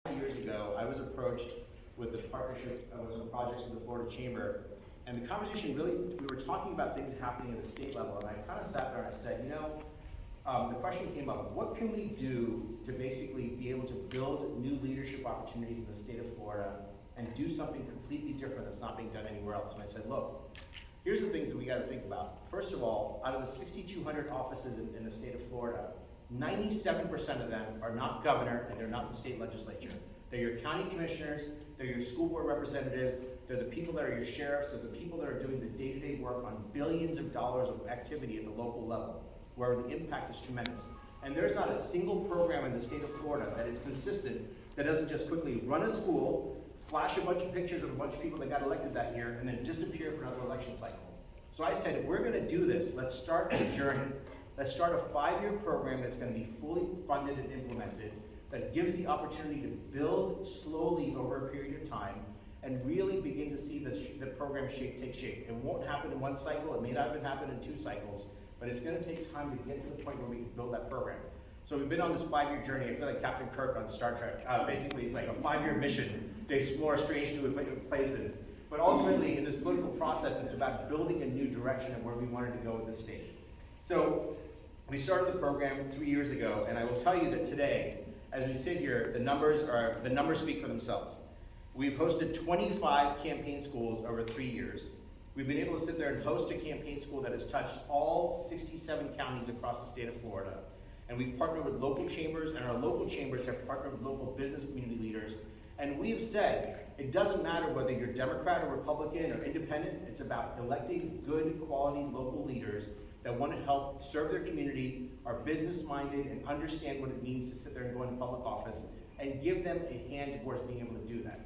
Years ago, I was approached with the partnership with some projects with the Florida Chamber, and the conversation really, we were talking about things happening at the state level, and I kind of sat there and I said, the question came up, what can we do to basically be able to build new leadership opportunities in the state of Florida and do something completely different that's not being done anywhere else? And I said, look, here's the things that we got to think about. First of all, out of the 6,200 offices in the state of Florida, 97% of them are not governor and they're not the state legislature. They're your county commissioners, they're your school board representatives, they're the people that are your sheriffs, they're the people that are doing the day-to-day work on billions of dollars of activity at the local level, where the impact is tremendous. And there's not a single program in the state of Florida that is consistent, that doesn't just quickly run a school, flash a bunch of pictures of a bunch of people that got elected that year, and then disappear for another election cycle. So I said, if we're gonna do this, let's start a journey. Let's start a 5-year program that's going to be fully funded and implemented, that gives the opportunity to build slowly over a period of time and really begin to see the program take shape. It won't happen in one cycle, it may not even happen in 2 cycles, but it's going to take time to get to the point where we can build that program. So we've been on this 5-year journey. I feel like Captain Kirk on Star Trek. Basically, it's like a 5-year mission to explore strange new places. But ultimately, in this political process, it's about building a new direction of where we wanted to go with the state. So we started the program 3 years ago, and I will tell you that today, as we sit here, the numbers speak for themselves. We've hosted 25 campaign schools over 3 years. We've been able to sit there and host a campaign school that has touched all 67 counties across the state of Florida. And we've partnered with local chambers, and our local chambers have partnered with local business community leaders. And we have said, it doesn't matter whether you're Democrat or Republican or independent, it's about electing good quality local leaders that want to help serve their community, are business-minded, and understand what it means to sit there and go into public office, and give them a hand towards being able to do that.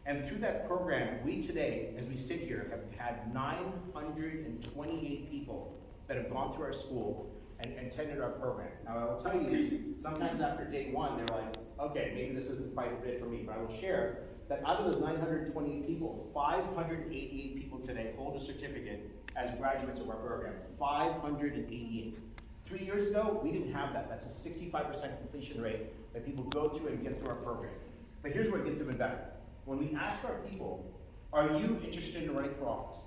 And through that program, we today, as we sit here, have had 928 people that have gone through our school and attended our program. Now, I will tell you, sometimes after day 1, they're like, okay, maybe this isn't quite a fit for me, but I will share that out of those 928 people, 588 people today hold a certificate as graduates of our program. 588. 3 years ago, we didn't have that. That's a 65% completion rate that people go through and get through our program. But here's where it gets even better. When we ask our people, are you interested in running for office?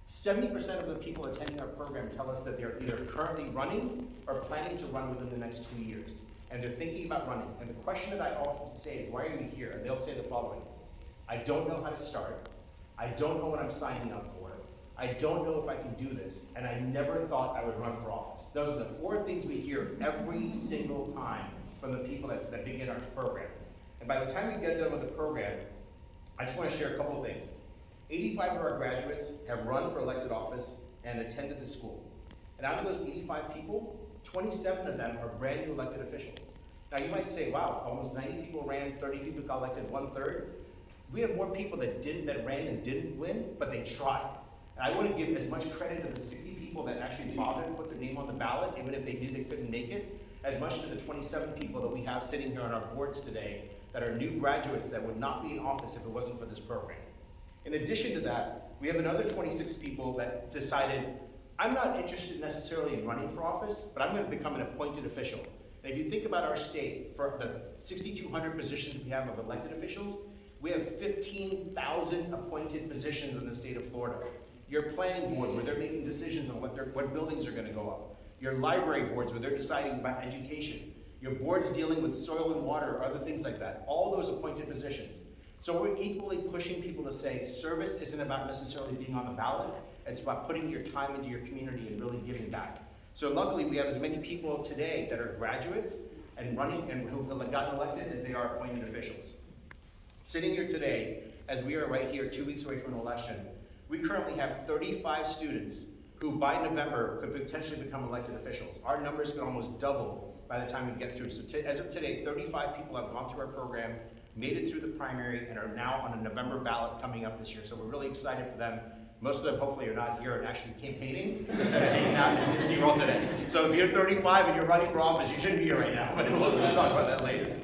70% of the people attending our program tell us that they're either currently running or planning to run within the next 2 years. And they're thinking about running. And the question that I often say is, why are you here? And they'll say the following: I don't know how to start. I don't know what I'm signing up for. I don't know if I can do this, and I never thought I would run for office. Those are the 4 things we hear every single time from the people that begin our program. And by the time we get done with the program, I just want to share a couple of things. 85 of our graduates have run for elected office and attended the school. And out of those 85 people, 27 of them are brand new elected officials. Now you might say, wow, almost 90 people ran, 30 people got elected, 1/3. We have more people that ran and didn't win, but they tried. And I want to give as much credit to the 60 people that actually bothered to put their name on the ballot, even if they knew they couldn't make it, as much to the 27 people that we have sitting here on our boards today that are new graduates that would not be in office if it wasn't for this program. In addition to that, we have another 26 people that decided, I'm not interested necessarily in running for office, but I'm going to become an appointed official. And if you think about our state, for the 6,200 positions we have of elected officials, we have 15,000 appointed positions in the state of Florida. Your planning board, where they're making decisions on what buildings are going to go up. Your library boards, where they're deciding about education. Your boards dealing with soil and water or other things like that. All those appointed positions. So we're equally pushing people to say service isn't about necessarily being on the ballot. It's about putting your time into your community and really giving back. So luckily, we have as many people today that are graduates and running and who have gotten elected as they are appointed officials. Sitting here today, as we are right here 2 weeks away from an election, we currently have 35 students who by November could potentially become elected officials. Our numbers could almost double by the time we get through. So as of today, 35 people have gone through our program, made it through the primary, and are now on a November ballot coming up this year. So we're really excited for them. Most of them hopefully are not here and actually campaigning instead of hanging out in Disney World today. So if you're 35 and you're running for office, you shouldn't be here right now, but we'll talk about that later.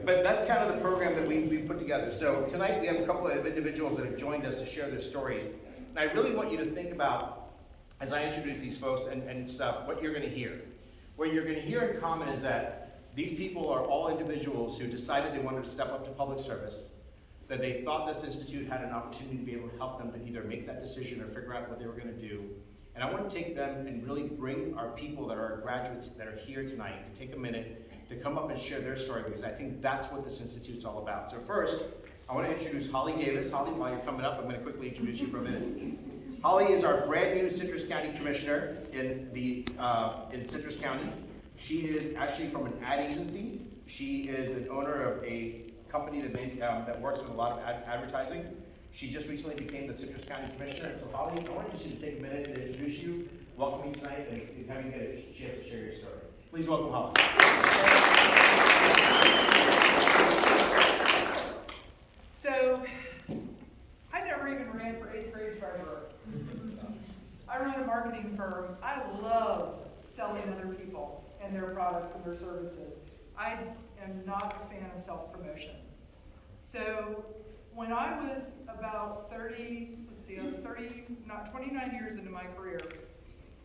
But that's kind of the program that we've put together. So tonight we have a couple of individuals that have joined us to share their stories. And I really want you to think about, as I introduce these folks and stuff, what you're going to hear. What you're going to hear in common is that These people are all individuals who decided they wanted to step up to public service, that they thought this institute had an opportunity to be able to help them to either make that decision or figure out what they were going to do. And I want to take them and really bring our people that are graduates that are here tonight to take a minute to come up and share their story, because I think that's what this institute's all about. So first, I want to introduce Holly Davis. Holly, while you're coming up, I'm going to quickly introduce you for a minute. Holly is our brand new Citrus County Commissioner in Citrus County. She is actually from an ad agency. She is an owner of a company that works with a lot of advertising. She just recently became the Citrus County Commissioner. So Holly, I wanted you to take a minute to introduce you, welcome you tonight, and have you get a chance to share your story. Please welcome Holly. So, I never even ran for 8th grade treasurer. I run a marketing firm. I love selling other people and their products and their services. I am not a fan of self-promotion. So, when I was about 29 years into my career,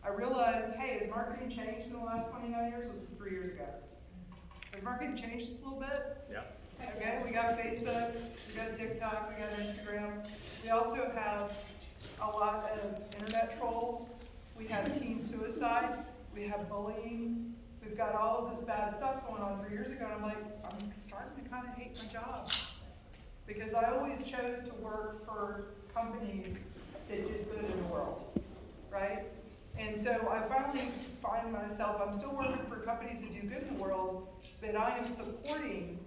I realized, hey, has marketing changed in the last 29 years? This was 3 years ago. Has marketing changed just a little bit? Yeah. Okay, we got Facebook, we got TikTok, we got Instagram. We also have a lot of internet trolls. We have teen suicide. We have bullying. We've got all of this bad stuff going on 3 years ago, and I'm like, I'm starting to kind of hate my job. Because I always chose to work for companies that did good in the world, right? And so I finally find myself, I'm still working for companies that do good in the world, but I am supporting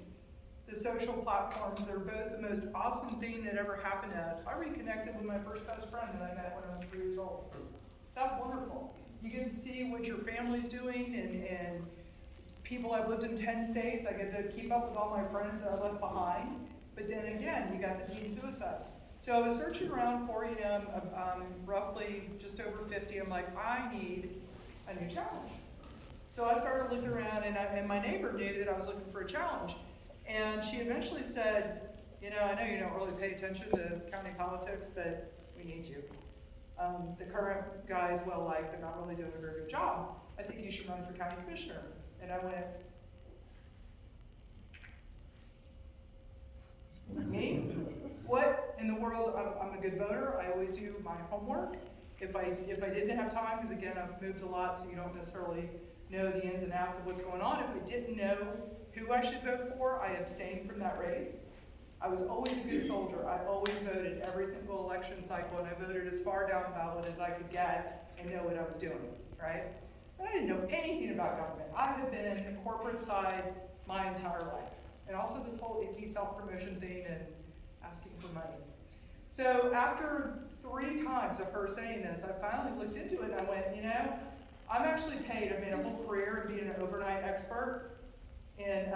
the social platforms. They're both the most awesome thing that ever happened to us. I reconnected with my first best friend that I met when I was 3 years old. That's wonderful. You get to see what your family's doing and people. I've lived in 10 states. I get to keep up with all my friends that I left behind. But then again, you got the teen suicide. So I was searching around for, roughly just over 50. I'm like, I need a new challenge. So I started looking around, and my neighbor knew that I was looking for a challenge. And she eventually said, I know you don't really pay attention to county politics, but we need you. The current guy is well-liked, but not really doing a very good job. I think you should run for county commissioner. And I went, me? What in the world? I'm a good voter. I always do my homework. If I didn't have time, because again, I've moved a lot, so you don't necessarily know the ins and outs of what's going on. If I didn't know who I should vote for, I abstained from that race. I was always a good soldier. I always voted every single election cycle, and I voted as far down the ballot as I could get and know what I was doing, right? But I didn't know anything about government. I have been in the corporate side my entire life. And also this whole icky self-promotion thing and asking for money. So after 3 times of her saying this, I finally looked into it and I went, I'm actually paid. I made a whole career of being an overnight expert in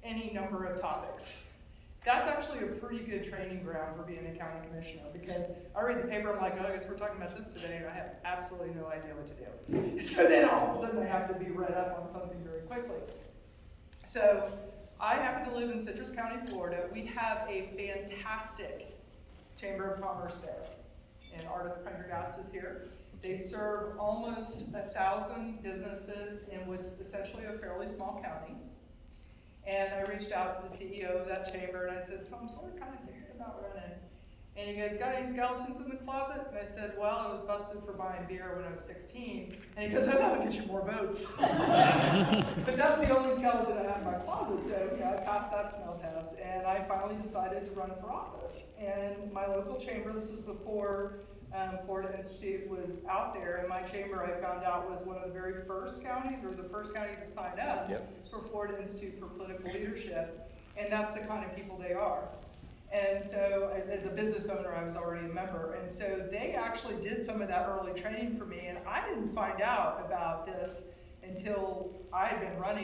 any number of topics. That's actually a pretty good training ground for being a county commissioner, because I read the paper, I'm like, oh, I guess we're talking about this today, and I have absolutely no idea what to do. So then all of a sudden I have to be read up on something very quickly. So I happen to live in Citrus County, Florida. We have a fantastic Chamber of Commerce there, and Ardith Prendergast is here. They serve almost 1,000 businesses in what's essentially a fairly small county. And I reached out to the CEO of that chamber and I said, so I'm sort of kind of thinking about running. And he goes, got any skeletons in the closet? And I said, well, I was busted for buying beer when I was 16. And he goes, that would get you more votes. But that's the only skeleton I have in my closet. So, I passed that smell test. And I finally decided to run for office. And my local chamber, this was before Florida Institute was out there, and my chamber, I found out, was one of the very first counties, or the first county to sign up for Florida Institute for Political Leadership, and that's the kind of people they are. And so, as a business owner, I was already a member, and so they actually did some of that early training for me, and I didn't find out about this until I had been running